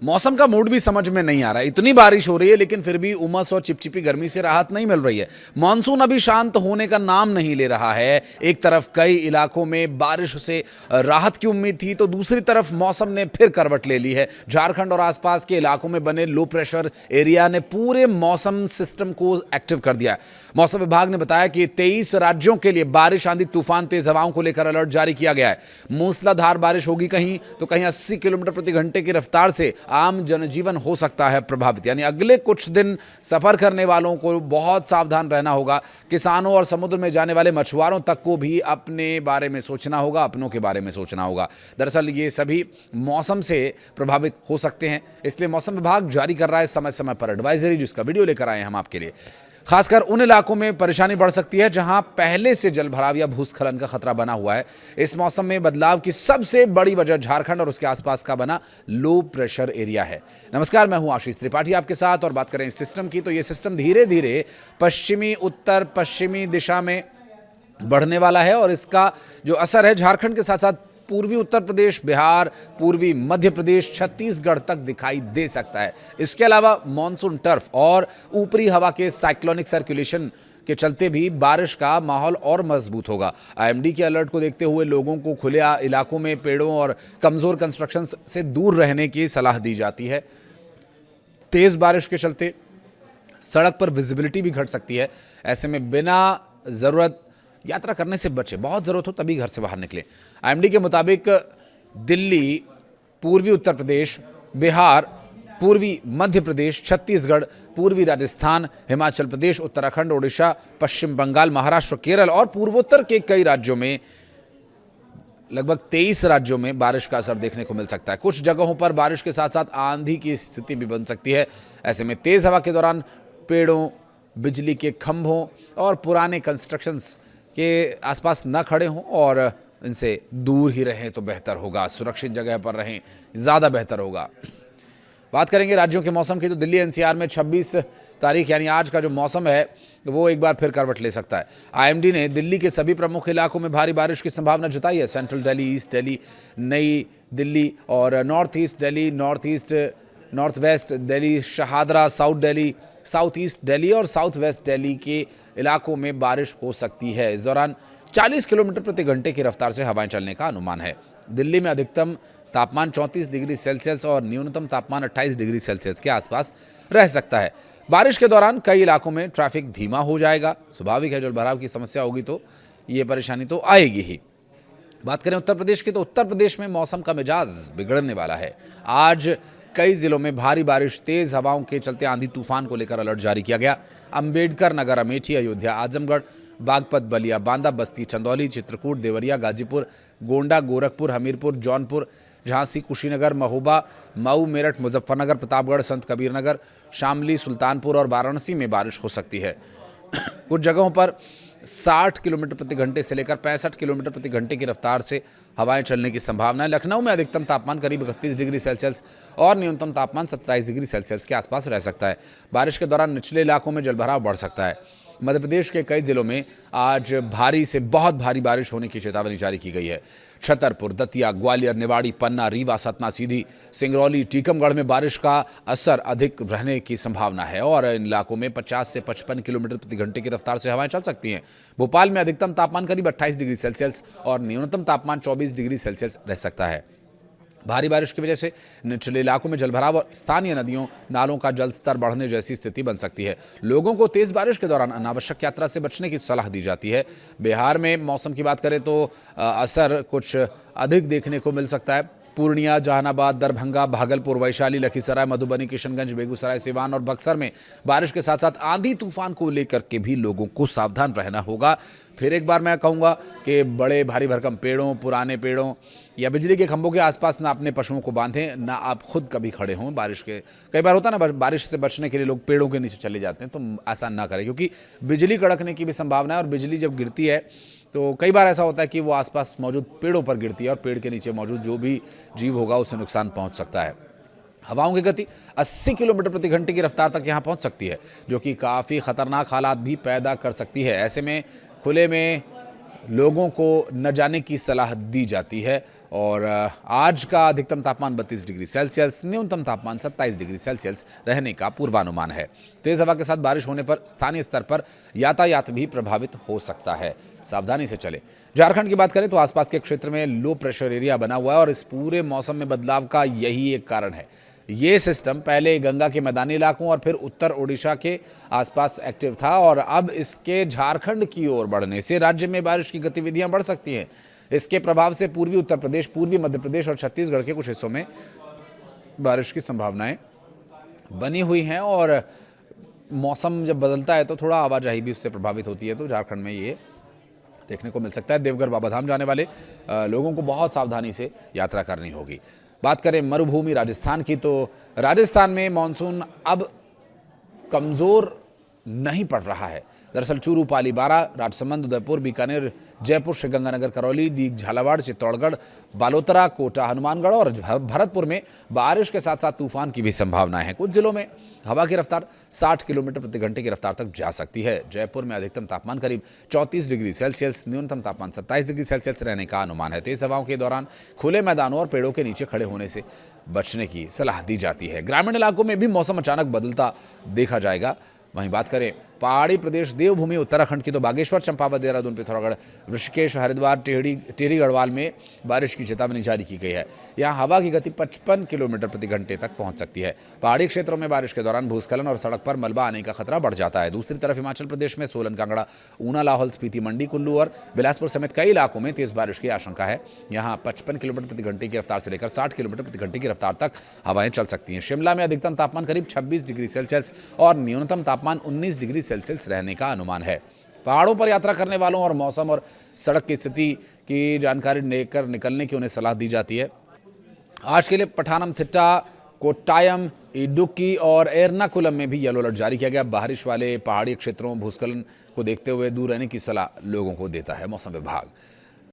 मौसम का मूड भी समझ में नहीं आ रहा है। इतनी बारिश हो रही है लेकिन फिर भी उमस और चिपचिपी गर्मी से राहत नहीं मिल रही है। मानसून अभी शांत होने का नाम नहीं ले रहा है। एक तरफ कई इलाकों में बारिश से राहत की उम्मीद थी तो दूसरी तरफ मौसम ने फिर करवट ले ली है। झारखंड और आसपास के इलाकों में बने लो प्रेशर एरिया ने पूरे मौसम सिस्टम को एक्टिव कर दिया है। मौसम विभाग ने बताया कि 23 राज्यों के लिए बारिश, आंधी, तूफान, तेज हवाओं को लेकर अलर्ट जारी किया गया है। मूसलाधार बारिश होगी कहीं तो कहीं 80 किलोमीटर प्रति घंटे की रफ्तार से आम जनजीवन हो सकता है प्रभावित। यानी अगले कुछ दिन सफर करने वालों को बहुत सावधान रहना होगा। किसानों और समुद्र में जाने वाले मछुआरों तक को भी अपने बारे में सोचना होगा, अपनों के बारे में सोचना होगा। दरअसल ये सभी मौसम से प्रभावित हो सकते हैं, इसलिए मौसम विभाग जारी कर रहा है समय समय पर एडवाइजरी, जिसका वीडियो लेकर आए हम आपके लिए। खासकर उन इलाकों में परेशानी बढ़ सकती है जहां पहले से जलभराव या भूस्खलन का खतरा बना हुआ है। इस मौसम में बदलाव की सबसे बड़ी वजह झारखंड और उसके आसपास का बना लो प्रेशर एरिया है। नमस्कार, मैं हूं आशीष त्रिपाठी आपके साथ और बात करें इस सिस्टम की तो ये सिस्टम धीरे धीरे पश्चिमी उत्तर पश्चिमी दिशा में बढ़ने वाला है और इसका जो असर है झारखंड के साथ साथ पूर्वी उत्तर प्रदेश, बिहार, पूर्वी मध्य प्रदेश, छत्तीसगढ़ तक दिखाई दे सकता है। इसके अलावा मानसून टर्फ और ऊपरी हवा के साइक्लोनिक सर्कुलेशन के चलते भी बारिश का माहौल और मजबूत होगा। आईएमडी के अलर्ट को देखते हुए लोगों को खुले इलाकों में पेड़ों और कमजोर कंस्ट्रक्शन से दूर रहने की सलाह दी जाती है। तेज बारिश के चलते सड़क पर विजिबिलिटी भी घट सकती है। ऐसे में बिना जरूरत यात्रा करने से बचें, बहुत ज़रूरत हो तभी घर से बाहर निकलें। आईएमडी के मुताबिक दिल्ली, पूर्वी उत्तर प्रदेश, बिहार, पूर्वी मध्य प्रदेश, छत्तीसगढ़, पूर्वी राजस्थान, हिमाचल प्रदेश, उत्तराखंड, ओडिशा, पश्चिम बंगाल, महाराष्ट्र, केरल और पूर्वोत्तर के कई राज्यों में, लगभग 23 राज्यों में बारिश का असर देखने को मिल सकता है। कुछ जगहों पर बारिश के साथ साथ आंधी की स्थिति भी बन सकती है। ऐसे में तेज़ हवा के दौरान पेड़ों, बिजली के खंभों और पुराने कंस्ट्रक्शंस के आसपास न खड़े हों और इनसे दूर ही रहें तो बेहतर होगा। सुरक्षित जगह पर रहें, ज़्यादा बेहतर होगा। बात करेंगे राज्यों के मौसम की तो दिल्ली एनसीआर में 26 तारीख यानी आज का जो मौसम है वो एक बार फिर करवट ले सकता है। आईएमडी ने दिल्ली के सभी प्रमुख इलाकों में भारी बारिश की संभावना जताई है। सेंट्रल दिल्ली, ईस्ट दिल्ली, नई दिल्ली और north east Delhi, north west Delhi, Shahdara, south Delhi, south east Delhi और साउथ वेस्ट दिल्ली के इलाकों में बारिश हो सकती है। इस दौरान 40 किलोमीटर प्रति घंटे की रफ्तार से हवाएं चलने का अनुमान है। दिल्ली में अधिकतम तापमान 34 डिग्री सेल्सियस और न्यूनतम तापमान 28 डिग्री सेल्सियस के आसपास रह सकता है। बारिश के दौरान कई इलाकों में ट्रैफिक धीमा हो जाएगा। स्वाभाविक है, जलभराव की समस्या होगी तो ये परेशानी तो आएगी ही। बात करें उत्तर प्रदेश की तो उत्तर प्रदेश में मौसम का मिजाज बिगड़ने वाला है। आज कई जिलों में भारी बारिश, तेज हवाओं के चलते आंधी तूफान को लेकर अलर्ट जारी किया गया। अंबेडकर नगर, अमेठी, अयोध्या, आजमगढ़, बागपत, बलिया, बांदा, बस्ती, चंदौली, चित्रकूट, देवरिया, गाजीपुर, गोंडा, गोरखपुर, हमीरपुर, जौनपुर, झांसी, कुशीनगर, महोबा, मऊ, मेरठ, मुजफ्फरनगर, प्रतापगढ़, संत कबीर नगर, शामली, सुल्तानपुर और वाराणसी में बारिश हो सकती है। कुछ जगहों पर 60 किलोमीटर प्रति घंटे से लेकर 65 किलोमीटर प्रति घंटे की रफ्तार से हवाएं चलने की संभावना है। लखनऊ में अधिकतम तापमान करीब 31 डिग्री सेल्सियस और न्यूनतम तापमान 27 डिग्री सेल्सियस के आसपास रह सकता है। बारिश के दौरान निचले इलाकों में जलभराव बढ़ सकता है। मध्य प्रदेश के कई जिलों में आज भारी से बहुत भारी बारिश होने की चेतावनी जारी की गई है। छतरपुर, दतिया, ग्वालियर, निवाड़ी, पन्ना, रीवा, सतना, सीधी, सिंगरौली, टीकमगढ़ में बारिश का असर अधिक रहने की संभावना है और इन इलाकों में 50 से 55 किलोमीटर प्रति घंटे की रफ्तार से हवाएं चल सकती हैं। भोपाल में अधिकतम तापमान करीब 28 डिग्री सेल्सियस और न्यूनतम तापमान 24 डिग्री सेल्सियस रह सकता है। भारी बारिश की वजह से निचले इलाकों में जलभराव और स्थानीय नदियों, नालों का जलस्तर बढ़ने जैसी स्थिति बन सकती है। लोगों को तेज बारिश के दौरान अनावश्यक यात्रा से बचने की सलाह दी जाती है। बिहार में मौसम की बात करें तो असर कुछ अधिक देखने को मिल सकता है। पूर्णिया, जहानाबाद, दरभंगा, भागलपुर, वैशाली, लखीसराय, मधुबनी, किशनगंज, बेगूसराय, सिवान और बक्सर में बारिश के साथ साथ आंधी तूफान को लेकर के भी लोगों को सावधान रहना होगा। फिर एक बार मैं कहूँगा कि बड़े भारी भरकम पेड़ों, पुराने पेड़ों या बिजली के खंभों के आसपास ना अपने पशुओं को बांधें, ना आप खुद कभी खड़े हों। बारिश के कई बार होता है ना, बारिश से बचने के लिए लोग पेड़ों के नीचे चले जाते हैं, तो ऐसा ना करें क्योंकि बिजली कड़कने की भी संभावना है और बिजली जब गिरती है तो कई बार ऐसा होता है कि वो आसपास मौजूद पेड़ों पर गिरती है और पेड़ के नीचे मौजूद जो भी जीव होगा उसे नुकसान पहुंच सकता है। हवाओं की गति 80 किलोमीटर प्रति घंटे की रफ्तार तक यहां पहुंच सकती है, जो कि काफ़ी खतरनाक हालात भी पैदा कर सकती है। ऐसे में खुले में लोगों को न जाने की सलाह दी जाती है और आज का अधिकतम तापमान 32 डिग्री सेल्सियस, न्यूनतम तापमान 27 डिग्री सेल्सियस रहने का पूर्वानुमान है। तेज हवा के साथ बारिश होने पर स्थानीय स्तर पर यातायात भी प्रभावित हो सकता है, सावधानी से चले। झारखंड की बात करें तो आसपास के क्षेत्र में लो प्रेशर एरिया बना हुआ है और इस पूरे मौसम में बदलाव का यही एक कारण है। ये सिस्टम पहले गंगा के मैदानी इलाकों और फिर उत्तर ओडिशा के आसपास एक्टिव था और अब इसके झारखंड की ओर बढ़ने से राज्य में बारिश की गतिविधियां बढ़ सकती हैं। इसके प्रभाव से पूर्वी उत्तर प्रदेश, पूर्वी मध्य प्रदेश और छत्तीसगढ़ के कुछ हिस्सों में बारिश की संभावनाएं बनी हुई हैं और मौसम जब बदलता है तो थोड़ा आवाजाही भी उससे प्रभावित होती है, तो झारखंड में ये देखने को मिल सकता है। देवघर बाबाधाम जाने वाले लोगों को बहुत सावधानी से यात्रा करनी होगी। बात करें मरुभूमि राजस्थान की, तो राजस्थान में मानसून अब कमज़ोर नहीं पड़ रहा है। दरअसल चूरू, पाली, बारां, राजसमंद, उदयपुर, बीकानेर, जयपुर, श्रीगंगानगर, करौली, डीग, झालावाड़, चित्तौड़गढ़, बालोतरा, कोटा, हनुमानगढ़ और भरतपुर में बारिश के साथ साथ तूफान की भी संभावना है। कुछ जिलों में हवा की रफ्तार 60 किलोमीटर प्रति घंटे की रफ्तार तक जा सकती है। जयपुर में अधिकतम तापमान करीब 34 डिग्री सेल्सियस, न्यूनतम तापमान 27 डिग्री सेल्सियस रहने का अनुमान है। तेज हवाओं के दौरान खुले मैदानों और पेड़ों के नीचे खड़े होने से बचने की सलाह दी जाती है। ग्रामीण इलाकों में भी मौसम अचानक बदलता देखा जाएगा। वहीं बात करें पहाड़ी प्रदेश देवभूमि उत्तराखंड की, तो बागेश्वर, चंपावत, देहरादून, पिथौरागढ़, ऋषिकेश, हरिद्वार, टिहरी गढ़वाल में बारिश की चेतावनी जारी की गई है। यहां हवा की गति 55 किलोमीटर प्रति घंटे तक पहुंच सकती है। पहाड़ी क्षेत्रों में बारिश के दौरान भूस्खलन और सड़क पर मलबा आने का खतरा बढ़ जाता है। दूसरी तरफ हिमाचल प्रदेश में सोलन, कांगड़ा, ऊना, लाहौल स्पीति, मंडी, कुल्लू और बिलासपुर समेत कई इलाकों में तेज बारिश की आशंका है। यहाँ 55 किलोमीटर प्रति घंटे की रफ्तार से लेकर 60 किलोमीटर प्रति घंटे की रफ्तार तक हवाएं चल सकती हैं। शिमला में अधिकतम तापमान करीब 26 डिग्री सेल्सियस और न्यूनतम तापमान 19 डिग्री सेल्सियस रहने का अनुमान है। पहाड़ों पर यात्रा करने वालों और मौसम और सड़क की स्थिति की जानकारी लेकर निकलने की उन्हें सलाह दी जाती है। आज के लिए पठानमथिट्टा, कोट्टायम, इडुक्की और एर्नाकुलम में भी येलो अलर्ट जारी किया गया। बारिश वाले पहाड़ी क्षेत्रों भूस्खलन को देखते हुए दूर रहने की सलाह लोगों को देता है मौसम विभाग।